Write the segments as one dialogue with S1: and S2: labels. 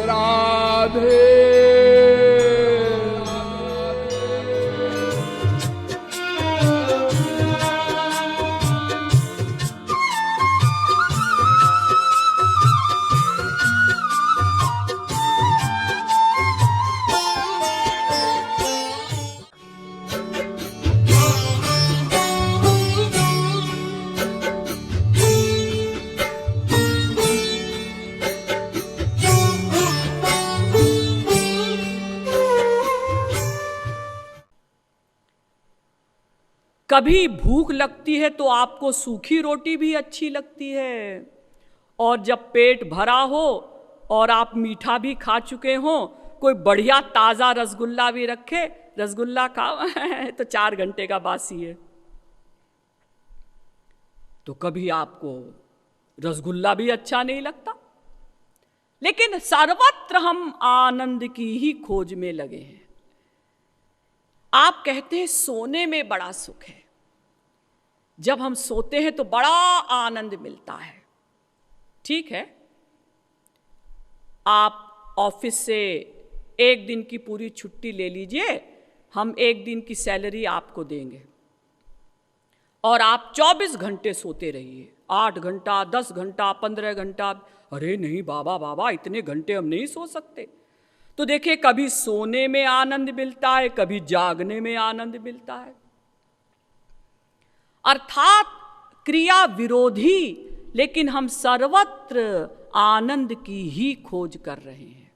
S1: राधे।
S2: कभी भूख लगती है तो आपको सूखी रोटी भी अच्छी लगती है, और जब पेट भरा हो और आप मीठा भी खा चुके हो, कोई बढ़िया ताज़ा रसगुल्ला भी रखे, रसगुल्ला खाओ तो 4 घंटे का बासी है। तो कभी आपको रसगुल्ला भी अच्छा नहीं लगता। लेकिन सर्वत्र हम आनंद की ही खोज में लगे हैं। आप कहते हैं सोने में बड़ा सुख है। जब हम सोते हैं तो बड़ा आनंद मिलता है। ठीक है, आप ऑफिस से 1 दिन की पूरी छुट्टी ले लीजिए, हम 1 दिन की सैलरी आपको देंगे और आप 24 घंटे सोते रहिए, 8 घंटा, 10 घंटा, 15 घंटा। अरे नहीं बाबा, इतने घंटे हम नहीं सो सकते। तो देखिए, कभी सोने में आनंद मिलता है, कभी जागने में आनंद मिलता है। अर्थात क्रिया विरोधी, लेकिन हम सर्वत्र आनंद की ही खोज कर रहे हैं।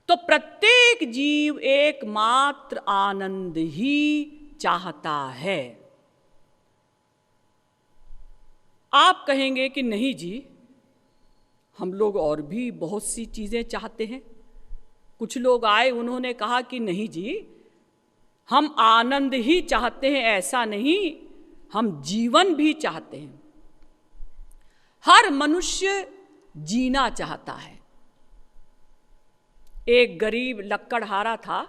S2: तो प्रत्येक जीव एकमात्र आनंद ही चाहता है। आप कहेंगे कि नहीं जी, हम लोग और भी बहुत सी चीज़ें चाहते हैं। कुछ लोग आए, उन्होंने कहा कि नहीं जी, हम आनंद ही चाहते हैं, ऐसा नहीं, हम जीवन भी चाहते हैं। हर मनुष्य जीना चाहता है। एक गरीब लक्कड़हारा था,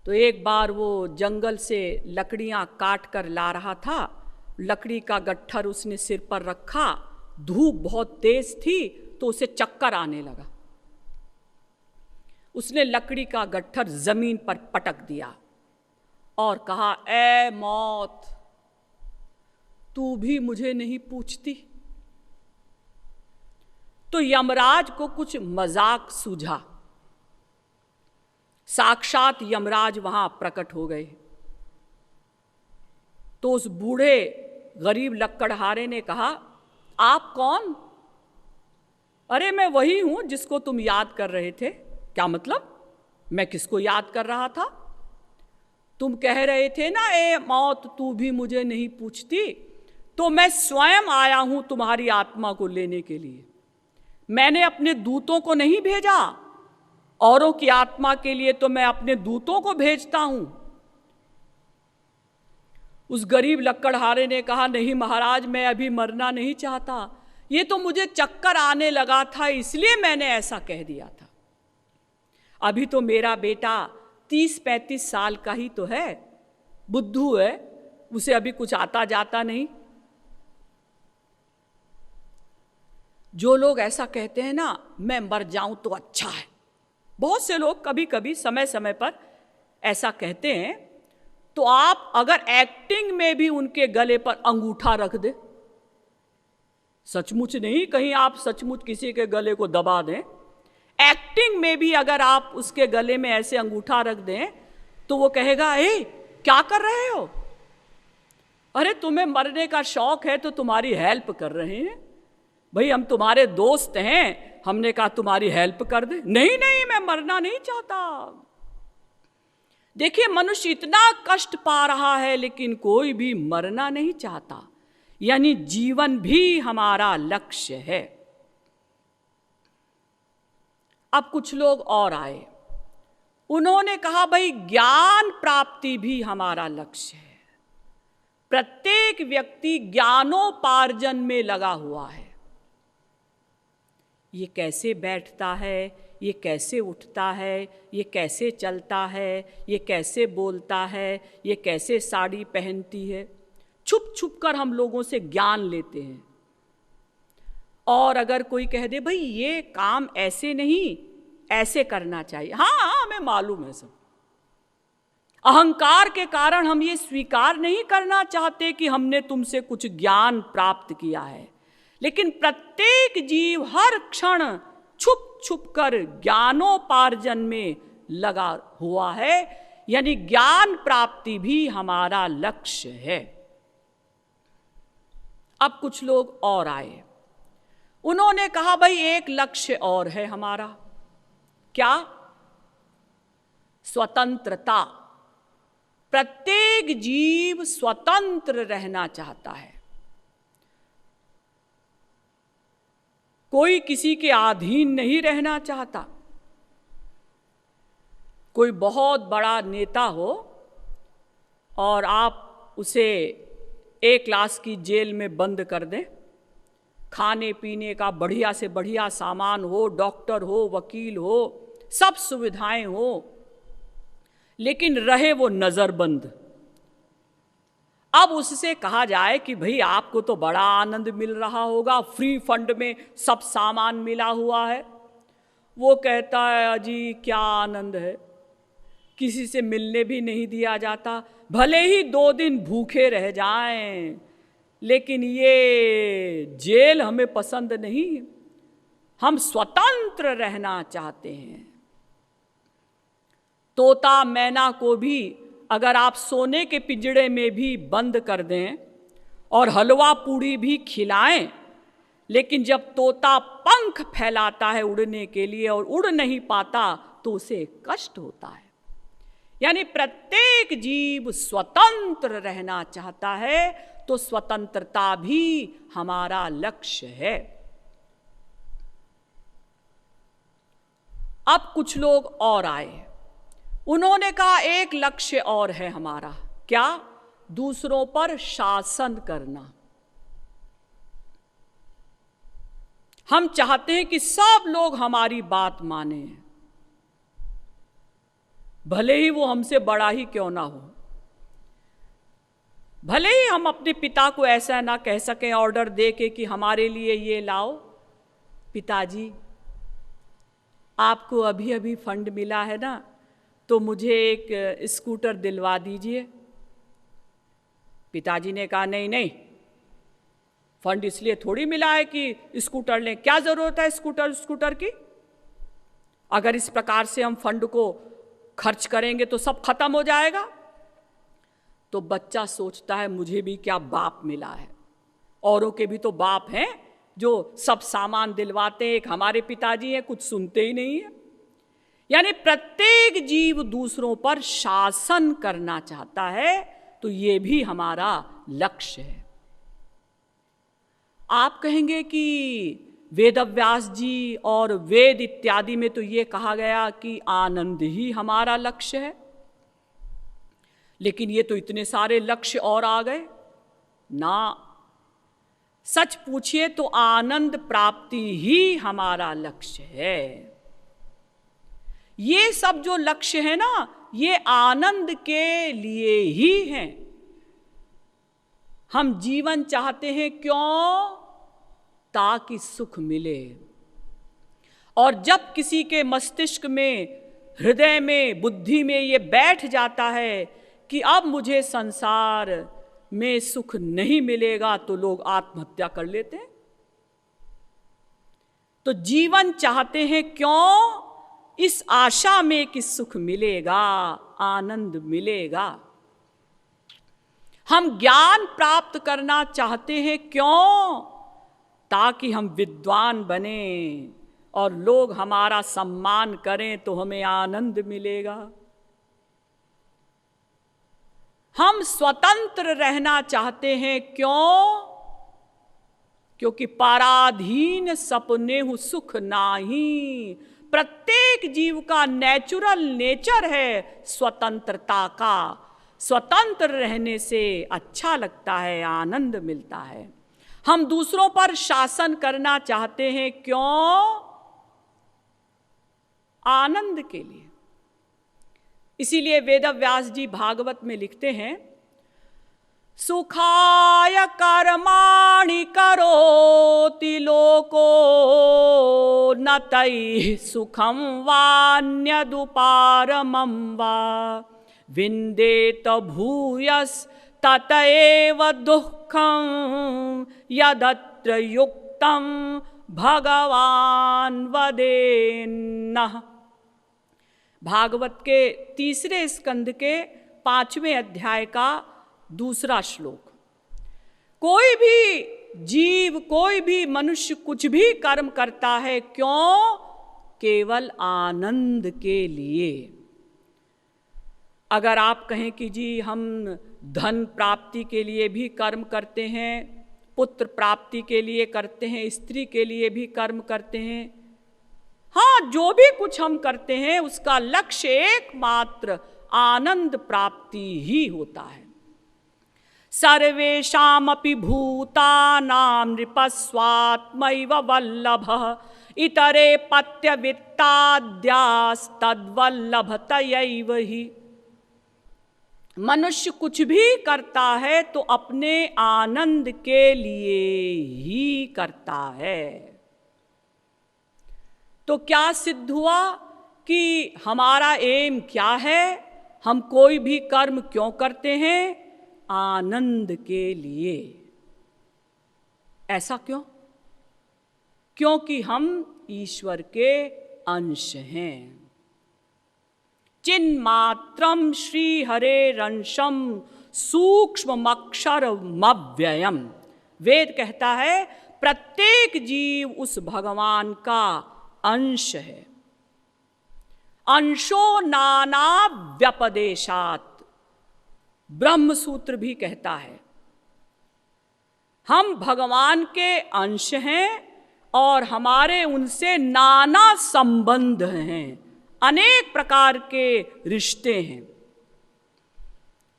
S2: तो एक बार वो जंगल से लकड़ियां काट कर ला रहा था। लकड़ी का गट्ठर उसने सिर पर रखा, धूप बहुत तेज थी तो उसे चक्कर आने लगा। उसने लकड़ी का गट्ठर जमीन पर पटक दिया और कहा, ऐ मौत, तू भी मुझे नहीं पूछती। तो यमराज को कुछ मजाक सूझा। साक्षात यमराज वहां प्रकट हो गए। तो उस बूढ़े गरीब लक्कड़हारे ने कहा, आप कौन? अरे मैं वही हूं जिसको तुम याद कर रहे थे। क्या मतलब? मैं किसको याद कर रहा था? तुम कह रहे थे ना, ए मौत तू भी मुझे नहीं पूछती, तो मैं स्वयं आया हूं तुम्हारी आत्मा को लेने के लिए। मैंने अपने दूतों को नहीं भेजा, औरों की आत्मा के लिए तो मैं अपने दूतों को भेजता हूं। उस गरीब लक्कड़हारे ने कहा, नहीं महाराज, मैं अभी मरना नहीं चाहता, ये तो मुझे चक्कर आने लगा था, इसलिए मैंने ऐसा कह दिया था। अभी तो मेरा बेटा 30-35 साल का ही तो है, बुद्धू है, उसे अभी कुछ आता जाता नहीं। जो लोग ऐसा कहते हैं ना, मैं मर जाऊं तो अच्छा है, बहुत से लोग कभी कभी समय समय पर ऐसा कहते हैं, तो आप अगर एक्टिंग में भी उनके गले पर अंगूठा रख दे, सचमुच नहीं, कहीं आप सचमुच किसी के गले को दबा दें, एक्टिंग में भी अगर आप उसके गले में ऐसे अंगूठा रख दें, तो वो कहेगा, ए क्या कर रहे हो? अरे तुम्हें मरने का शौक है तो तुम्हारी हेल्प कर रहे हैं। भाई हम तुम्हारे दोस्त हैं, हमने कहा तुम्हारी हेल्प कर दे। नहीं नहीं, मैं मरना नहीं चाहता। देखिए, मनुष्य इतना कष्ट पा रहा है लेकिन कोई भी मरना नहीं चाहता, यानी जीवन भी हमारा लक्ष्य है। अब कुछ लोग और आए, उन्होंने कहा, भाई ज्ञान प्राप्ति भी हमारा लक्ष्य है। प्रत्येक व्यक्ति ज्ञानोपार्जन में लगा हुआ है। ये कैसे बैठता है, ये कैसे उठता है, ये कैसे चलता है, ये कैसे बोलता है, ये कैसे साड़ी पहनती है, छुप छुप कर हम लोगों से ज्ञान लेते हैं। और अगर कोई कह दे भाई ये काम ऐसे नहीं, ऐसे करना चाहिए, हाँ हमें मालूम है सब। अहंकार के कारण हम ये स्वीकार नहीं करना चाहते कि हमने तुमसे कुछ ज्ञान प्राप्त किया है, लेकिन प्रत्येक जीव हर क्षण छुप छुप कर ज्ञानोपार्जन में लगा हुआ है, यानी ज्ञान प्राप्ति भी हमारा लक्ष्य है। अब कुछ लोग और आए, उन्होंने कहा भाई एक लक्ष्य और है हमारा। क्या? स्वतंत्रता। प्रत्येक जीव स्वतंत्र रहना चाहता है, कोई किसी के अधीन नहीं रहना चाहता। कोई बहुत बड़ा नेता हो और आप उसे 1 लाख की जेल में बंद कर दें, खाने पीने का बढ़िया से बढ़िया सामान हो, डॉक्टर हो, वकील हो, सब सुविधाएं हो, लेकिन रहे वो नज़रबंद। अब उससे कहा जाए कि भाई आपको तो बड़ा आनंद मिल रहा होगा, फ्री फंड में सब सामान मिला हुआ है। वो कहता है अजी क्या आनंद है, किसी से मिलने भी नहीं दिया जाता, भले ही 2 दिन भूखे रह जाएं, लेकिन ये जेल हमें पसंद नहीं, हम स्वतंत्र रहना चाहते हैं। तोता मैना को भी अगर आप सोने के पिंजड़े में भी बंद कर दें और हलवा पूड़ी भी खिलाएं, लेकिन जब तोता पंख फैलाता है उड़ने के लिए और उड़ नहीं पाता तो उसे कष्ट होता है। यानी प्रत्येक जीव स्वतंत्र रहना चाहता है, तो स्वतंत्रता भी हमारा लक्ष्य है। अब कुछ लोग और आए, उन्होंने कहा एक लक्ष्य और है हमारा। क्या? दूसरों पर शासन करना। हम चाहते हैं कि सब लोग हमारी बात माने, भले ही वो हमसे बड़ा ही क्यों ना हो। भले ही हम अपने पिता को ऐसा ना कह सकें ऑर्डर दे के कि हमारे लिए ये लाओ, पिताजी आपको अभी अभी फंड मिला है ना, तो मुझे एक स्कूटर दिलवा दीजिए। पिताजी ने कहा नहीं नहीं, फंड इसलिए थोड़ी मिला है कि स्कूटर लें, क्या जरूरत है स्कूटर की? अगर इस प्रकार से हम फंड को खर्च करेंगे तो सब खत्म हो जाएगा। तो बच्चा सोचता है मुझे भी क्या बाप मिला है, औरों के भी तो बाप हैं जो सब सामान दिलवाते हैं, एक हमारे पिताजी हैं कुछ सुनते ही नहीं है। यानी प्रत्येक जीव दूसरों पर शासन करना चाहता है, तो ये भी हमारा लक्ष्य है। आप कहेंगे कि वेदव्यास जी और वेद इत्यादि में तो ये कहा गया कि आनंद ही हमारा लक्ष्य है, लेकिन ये तो इतने सारे लक्ष्य और आ गए ना। सच पूछिए तो आनंद प्राप्ति ही हमारा लक्ष्य है। ये सब जो लक्ष्य है ना, ये आनंद के लिए ही हैं। हम जीवन चाहते हैं क्यों? ताकि सुख मिले। और जब किसी के मस्तिष्क में, हृदय में, बुद्धि में ये बैठ जाता है कि अब मुझे संसार में सुख नहीं मिलेगा, तो लोग आत्महत्या कर लेते हैं। तो जीवन चाहते हैं क्यों? इस आशा में कि सुख मिलेगा, आनंद मिलेगा। हम ज्ञान प्राप्त करना चाहते हैं क्यों? ताकि हम विद्वान बने और लोग हमारा सम्मान करें तो हमें आनंद मिलेगा। हम स्वतंत्र रहना चाहते हैं क्यों? क्योंकि पराधीन सपने हूं सुख नाही। प्रत्येक जीव का नेचुरल नेचर है स्वतंत्रता का। स्वतंत्र रहने से अच्छा लगता है, आनंद मिलता है। हम दूसरों पर शासन करना चाहते हैं क्यों? आनंद के लिए। इसीलिए वेदव्यास जी भागवत में लिखते हैं, सुखाय कर्माणि करोति लोकहिताय लोको न तैः सुखं वान्यदुपारमं वा विन्देत भूयस्तत एव दुःखं यदत्र युक्तं भगवान वदेन्नः। भागवत के 3 स्कंद के 5वें अध्याय का 2 श्लोक। कोई भी जीव, कोई भी मनुष्य कुछ भी कर्म करता है, क्यों? केवल आनंद के लिए। अगर आप कहें कि जी हम धन प्राप्ति के लिए भी कर्म करते हैं, पुत्र प्राप्ति के लिए करते हैं, स्त्री के लिए भी कर्म करते हैं, हाँ, जो भी कुछ हम करते हैं उसका लक्ष्य एकमात्र आनंद प्राप्ति ही होता है। सर्वेषामपि भूतानां नृपस्वात्मैव वल्लभः इतरे पत्यवित्ताद्यास्तद्वल्लभतयैव हि। मनुष्य कुछ भी करता है तो अपने आनंद के लिए ही करता है। तो क्या सिद्ध हुआ कि हमारा एम क्या है? हम कोई भी कर्म क्यों करते हैं? आनंद के लिए। ऐसा क्यों? क्योंकि हम ईश्वर के अंश हैं। चिन्मात्रम श्री हरेरंशम सूक्ष्ममक्षरमव्ययम्। वेद कहता है प्रत्येक जीव उस भगवान का अंश है। अंशो नाना व्यपदेशात्, ब्रह्म सूत्र भी कहता है हम भगवान के अंश हैं और हमारे उनसे नाना संबंध हैं, अनेक प्रकार के रिश्ते हैं।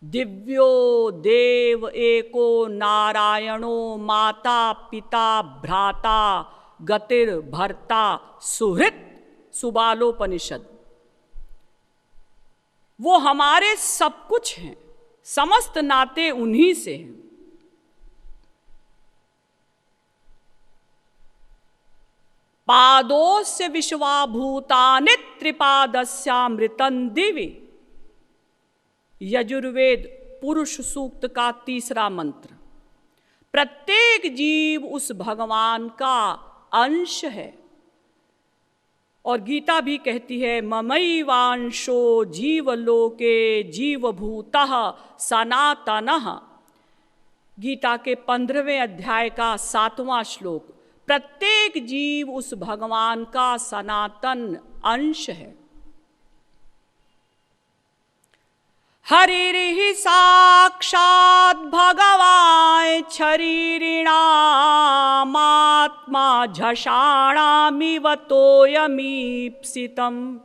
S2: दिव्यो देव एको नारायणो माता पिता भ्राता गतिर भर्ता सुहृत, सुबालोपनिषद। वो हमारे सब कुछ हैं, समस्त नाते उन्हीं से हैं। पादोस्य विश्वाभूतानि त्रिपादस्यामृतं दिवि। यजुर्वेद पुरुष सूक्त का 3 मंत्र। प्रत्येक जीव उस भगवान का अंश है। और गीता भी कहती है ममैवांशो जीवलोके जीवभूतः सनातनः। गीता के 15वें अध्याय का 7वां श्लोक। प्रत्येक जीव उस भगवान का सनातन अंश है। हरिर्हि साक्षात् भगवान् शरीरिणामात्मा झषाणामिव तोयमीप्सितम्।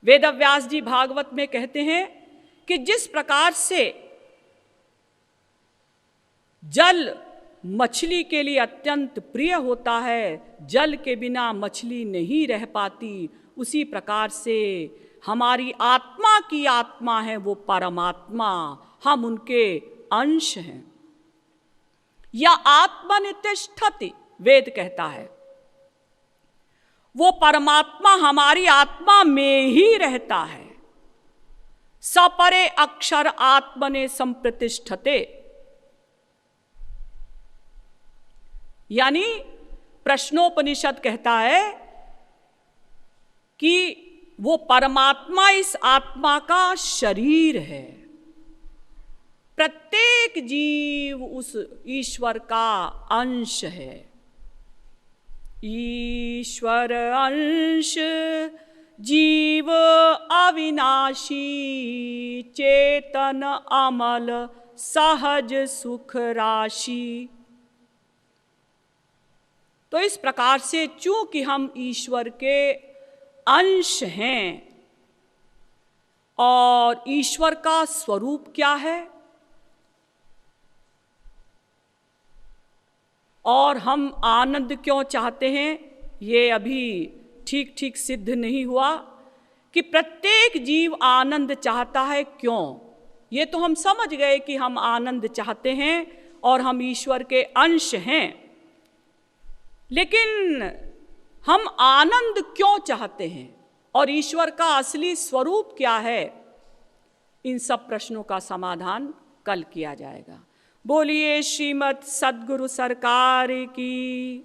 S2: वेदव्यास जी भागवत में कहते हैं कि जिस प्रकार से जल मछली के लिए अत्यंत प्रिय होता है, जल के बिना मछली नहीं रह पाती, उसी प्रकार से हमारी आत्मा की आत्मा है वो परमात्मा, हम उनके अंश हैं। या आत्मनितिष्ठति, वेद कहता है वो परमात्मा हमारी आत्मा में ही रहता है। सपरे अक्षर आत्मने संप्रतिष्ठते, यानी प्रश्नोपनिषद कहता है कि वो परमात्मा इस आत्मा का शरीर है। प्रत्येक जीव उस ईश्वर का अंश है। ईश्वर अंश जीव अविनाशी, चेतन अमल सहज सुख राशि। तो इस प्रकार से चूंकि हम ईश्वर के अंश हैं, और ईश्वर का स्वरूप क्या है, और हम आनंद क्यों चाहते हैं, ये अभी ठीक ठीक सिद्ध नहीं हुआ कि प्रत्येक जीव आनंद चाहता है। क्यों? ये तो हम समझ गए कि हम आनंद चाहते हैं और हम ईश्वर के अंश हैं। लेकिन हम आनंद क्यों चाहते हैं और ईश्वर का असली स्वरूप क्या है, इन सब प्रश्नों का समाधान कल किया जाएगा। बोलिए श्रीमद् सद्गुरु सरकार की।